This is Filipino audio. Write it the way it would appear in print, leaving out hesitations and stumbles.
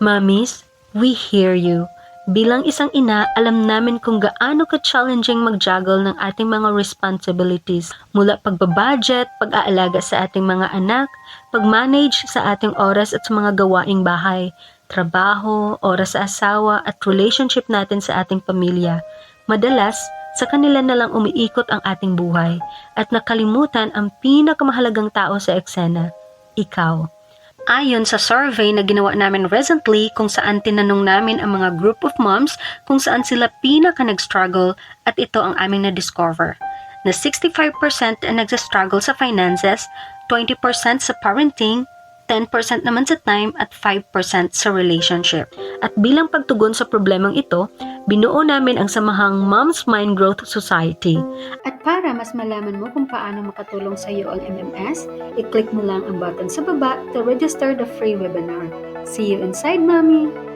Mommies, we hear you. Bilang isang ina, alam namin kung gaano ka-challenging mag-juggle ng ating mga responsibilities mula pagbabudget, pag-aalaga sa ating mga anak, pag-manage sa ating oras at sa mga gawaing bahay, trabaho, oras sa asawa at relationship natin sa ating pamilya. Madalas, sa kanila na lang umiikot ang ating buhay at nakalimutan ang pinakamahalagang tao sa eksena, ikaw. Ayon sa survey na ginawa namin recently kung saan tinanong namin ang mga group of moms kung saan sila pinaka nag-struggle at ito ang aming na-discover. Na 65% ang nagsastruggle sa finances, 20% sa parenting, 10% naman sa time at 5% sa relationship. At bilang pagtugon sa problemang ito, binuo namin ang samahang Moms Mind Growth Society. At para mas malaman mo kung paano makatulong sa iyo ang MMS, i-click mo lang ang button sa baba to register the free webinar. See you inside, Mommy!